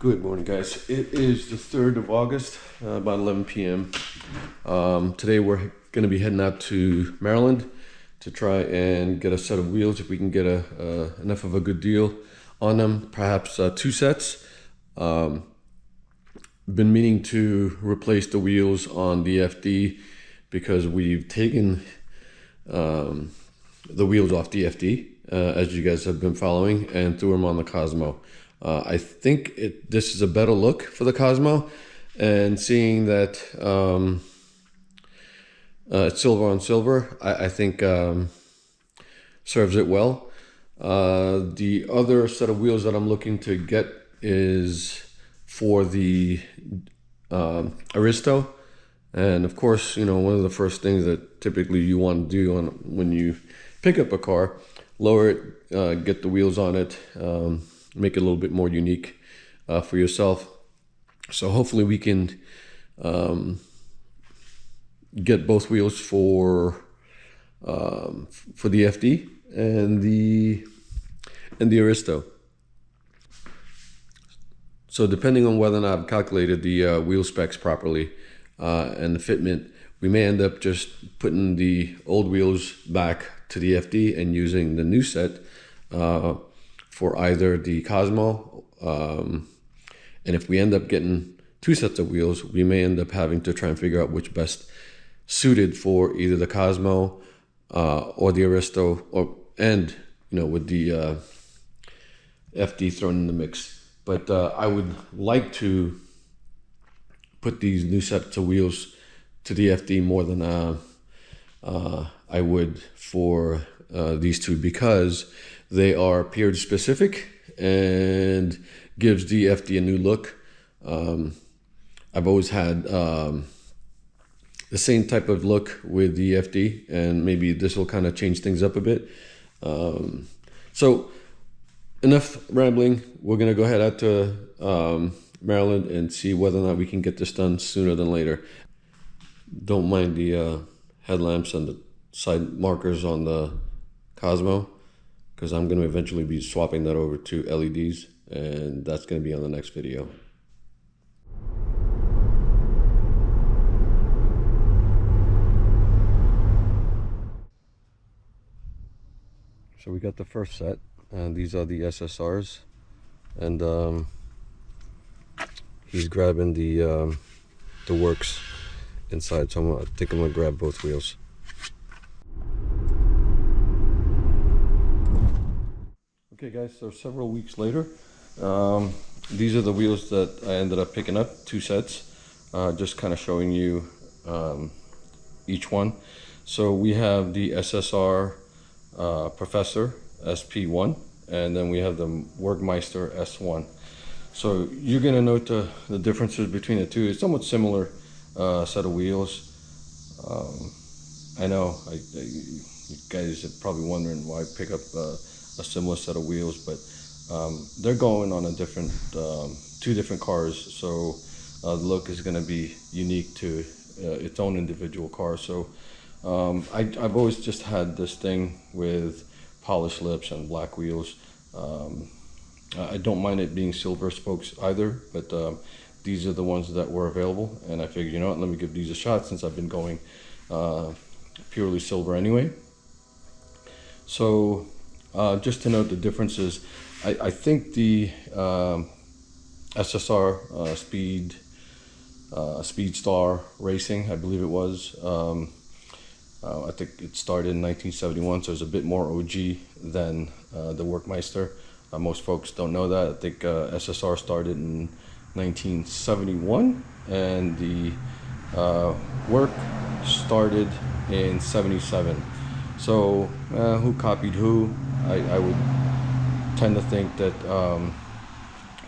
Good morning, guys. It is the 3rd of August, about 11 p.m. Today we're going to be heading out to Maryland to try and get a set of wheels, if we can get enough of a good deal on them, perhaps 2 sets. Been meaning to replace the wheels on the FD because we've taken the wheels off the FD, as you guys have been following, and threw them on the Cosmo. I think this is a better look for the Cosmo, and seeing that it's silver on silver, I think serves it well. The other set of wheels that I'm looking to get is for the Aristo, and of course, you know, one of the first things that typically you want to do when you pick up a car, lower it, get the wheels on it, make it a little bit more unique for yourself. So hopefully we can get both wheels for the FD and the Aristo. So depending on whether or not I've calculated the wheel specs properly and the fitment, we may end up just putting the old wheels back to the FD and using the new set for either the Cosmo, and if we end up getting 2 sets of wheels, we may end up having to try and figure out which best suited for either the Cosmo or the Aristo, and you know, with the FD thrown in the mix. But I would like to put these new sets of wheels to the FD more than I would for these two, because they are period specific and gives the FD a new look. I've always had the same type of look with the FD, and maybe this will kind of change things up a bit. So enough rambling. We're going to go ahead out to Maryland and see whether or not we can get this done sooner than later. Don't mind the headlamps and the side markers on the Cosmo, because I'm going to eventually be swapping that over to LEDs, and that's going to be on the next video. So we got the first set, and these are the SSRs, and he's grabbing the works inside, so I think I'm going to grab both wheels. Okay guys, so several weeks later, these are the wheels that I ended up picking up, 2 sets, just kind of showing you each one. So we have the SSR Professor sp1, and then we have the Meister s1. So you're going to note the differences between the two. It's somewhat similar set of wheels. I know you guys are probably wondering why I pick up a similar set of wheels, but they're going on a different 2 different cars, so the look is going to be unique to its own individual car. So I've always just had this thing with polished lips and black wheels. I don't mind it being silver spokes either, but these are the ones that were available, and I figured, you know what, let me give these a shot since I've been going purely silver anyway. So just to note the differences, I think the SSR Speed Star Racing, I believe it was, I think it started in 1971, so it's a bit more OG than the Workmeister. Most folks don't know that. I think SSR started in 1971, and the Work started in 77. So who copied who? I would tend to think that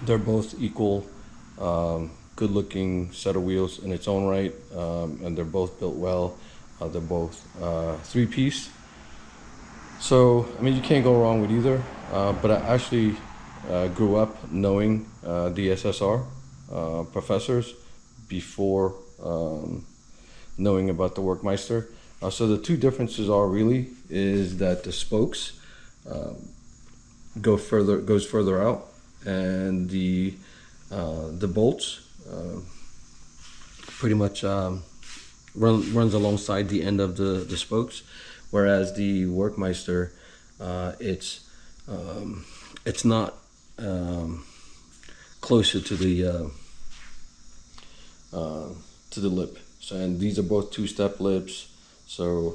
they're both equal, good-looking set of wheels in its own right, and they're both built well. They're both 3-piece. So I mean, you can't go wrong with either. But I actually grew up knowing the SSR Professors before knowing about the Workmeister. So the 2 differences are really is that the spokes goes further out, and the the bolts pretty much runs alongside the end of the spokes, whereas the Workmeister it's not closer to the lip. So, and these are both two-step lips, so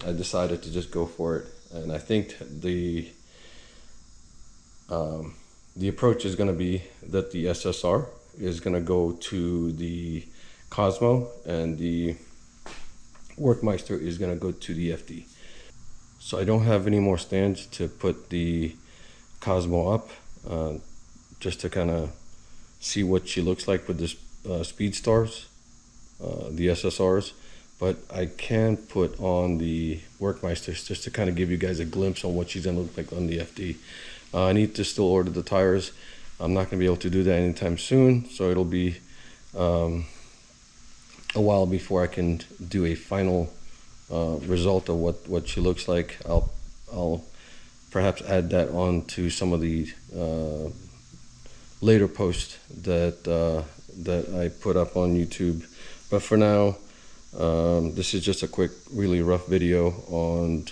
I decided to just go for it. And I think the approach is going to be that the SSR is going to go to the Cosmo, and the Workmeister is going to go to the FD. So I don't have any more stands to put the Cosmo up, just to kind of see what she looks like with the Speed Stars, the SSRs. But I can put on the Workmeisters just to kind of give you guys a glimpse on what she's going to look like on the FD. I need to still order the tires. I'm not going to be able to do that anytime soon, so it'll be a while before I can do a final result of what she looks like. I'll perhaps add that on to some of the later posts that I put up on YouTube. But for now, this is just a quick, really rough video on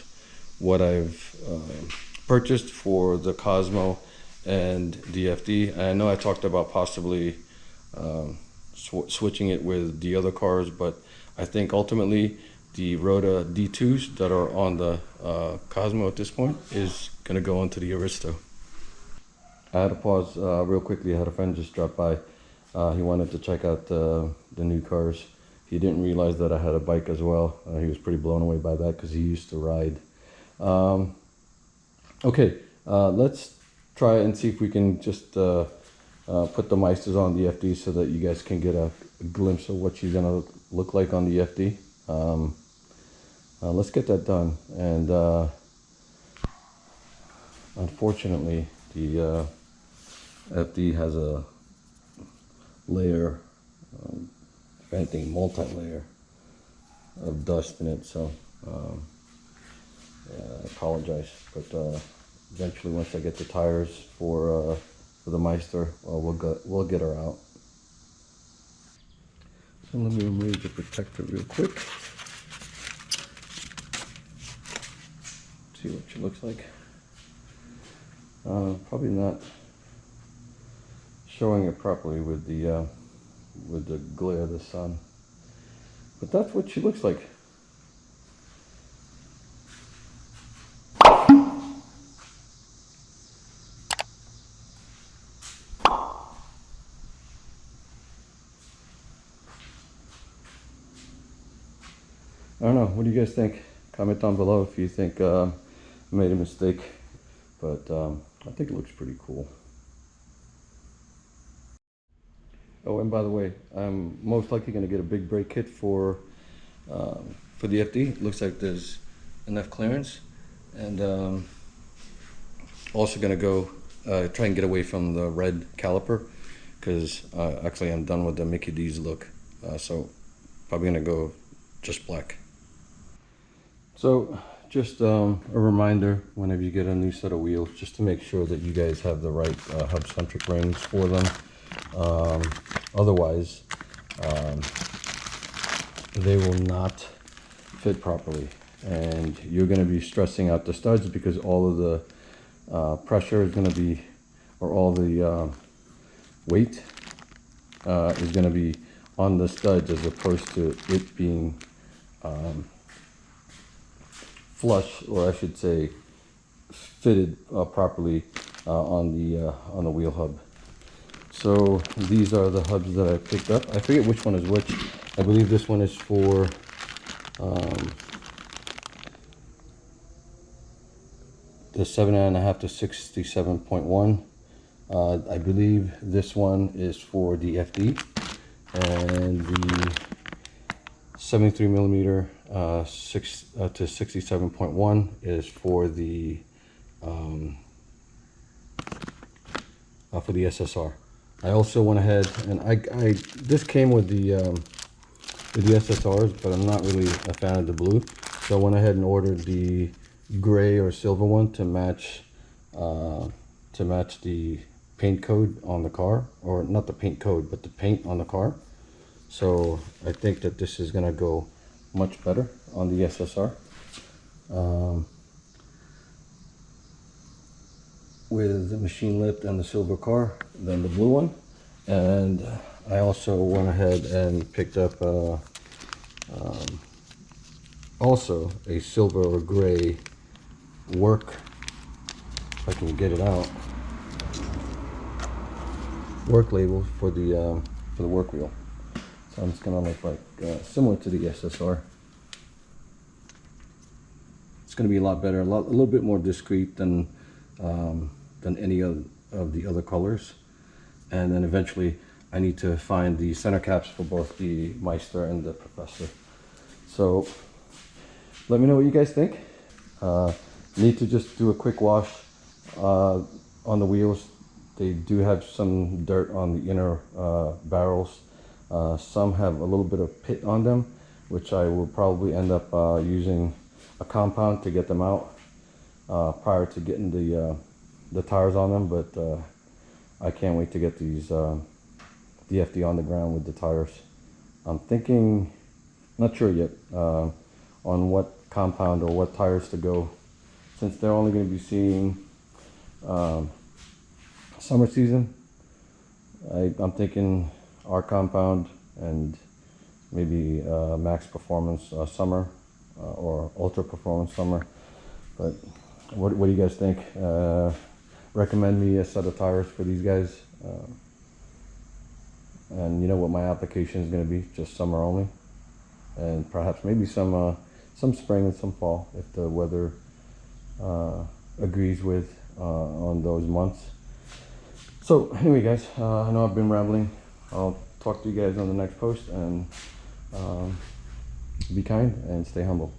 what I've purchased for the Cosmo and the FD. I know I talked about possibly switching it with the other cars, but I think ultimately the Rota D2s that are on the Cosmo at this point is going to go onto the Aristo. I had to pause real quickly. I had a friend just drop by. He wanted to check out the new cars. He didn't realize that I had a bike as well. He was pretty blown away by that because he used to ride. Okay, let's try and see if we can just put the Meisters on the FD so that you guys can get a glimpse of what she's gonna look like on the FD. Let's get that done. And unfortunately, the FD has a layer, if anything, multi-layer of dust in it. So yeah, I apologize, but eventually, once I get the tires for the Meister, we'll get her out. So let me remove the protector real quick. See what she looks like. Probably not showing it properly with the glare of the sun, but that's what she looks like. I don't know, what do you guys think? Comment down below if you think I made a mistake, but I think it looks pretty cool. Oh, and by the way, I'm most likely going to get a big brake kit for the FD. Looks like there's enough clearance, and also going to go try and get away from the red caliper, because actually I'm done with the Mickey D's look, so probably going to go just black. So just a reminder, whenever you get a new set of wheels, just to make sure that you guys have the right hub-centric rings for them. Otherwise, they will not fit properly, and you're going to be stressing out the studs because all of the pressure is going to be, or all the weight is going to be on the studs, as opposed to it being flush, or I should say fitted properly on the wheel hub. So these are the hubs that I picked up. I forget which one is which. I believe this one is for the 7.5 to 67.1. I believe this one is for the FD, and the 73 millimeter 6 to 67.1 is for the SSR. I also went ahead and this came with the SSRs, but I'm not really a fan of the blue, so I went ahead and ordered the gray or silver one to match the paint coat on the car, or not the paint coat, but the paint on the car. So I think that this is gonna go much better on the SSR. With the machine lipped and the silver car than the blue one. And I also went ahead and picked up also a silver or gray work, if I can get it out, work label for the work wheel. So it's gonna look like similar to the SSR. It's gonna be a lot better, a little bit more discreet than any of the other colors. And then eventually I need to find the center caps for both the Meister and the Professor. So let me know what you guys think. Need to just do a quick wash on the wheels. They do have some dirt on the inner barrels. Some have a little bit of pit on them, which I will probably end up using a compound to get them out prior to getting the tires on them. But I can't wait to get these DFD on the ground with the tires. I'm thinking, not sure yet, on what compound or what tires to go, since they're only going to be seeing summer season. I'm thinking our compound and maybe max performance summer or ultra performance summer. But what do you guys think? Recommend me a set of tires for these guys, and you know what my application is going to be, just summer only, and perhaps maybe some spring and some fall if the weather agrees with on those months. So anyway guys, I know I've been rambling. I'll talk to you guys on the next post, and be kind and stay humble.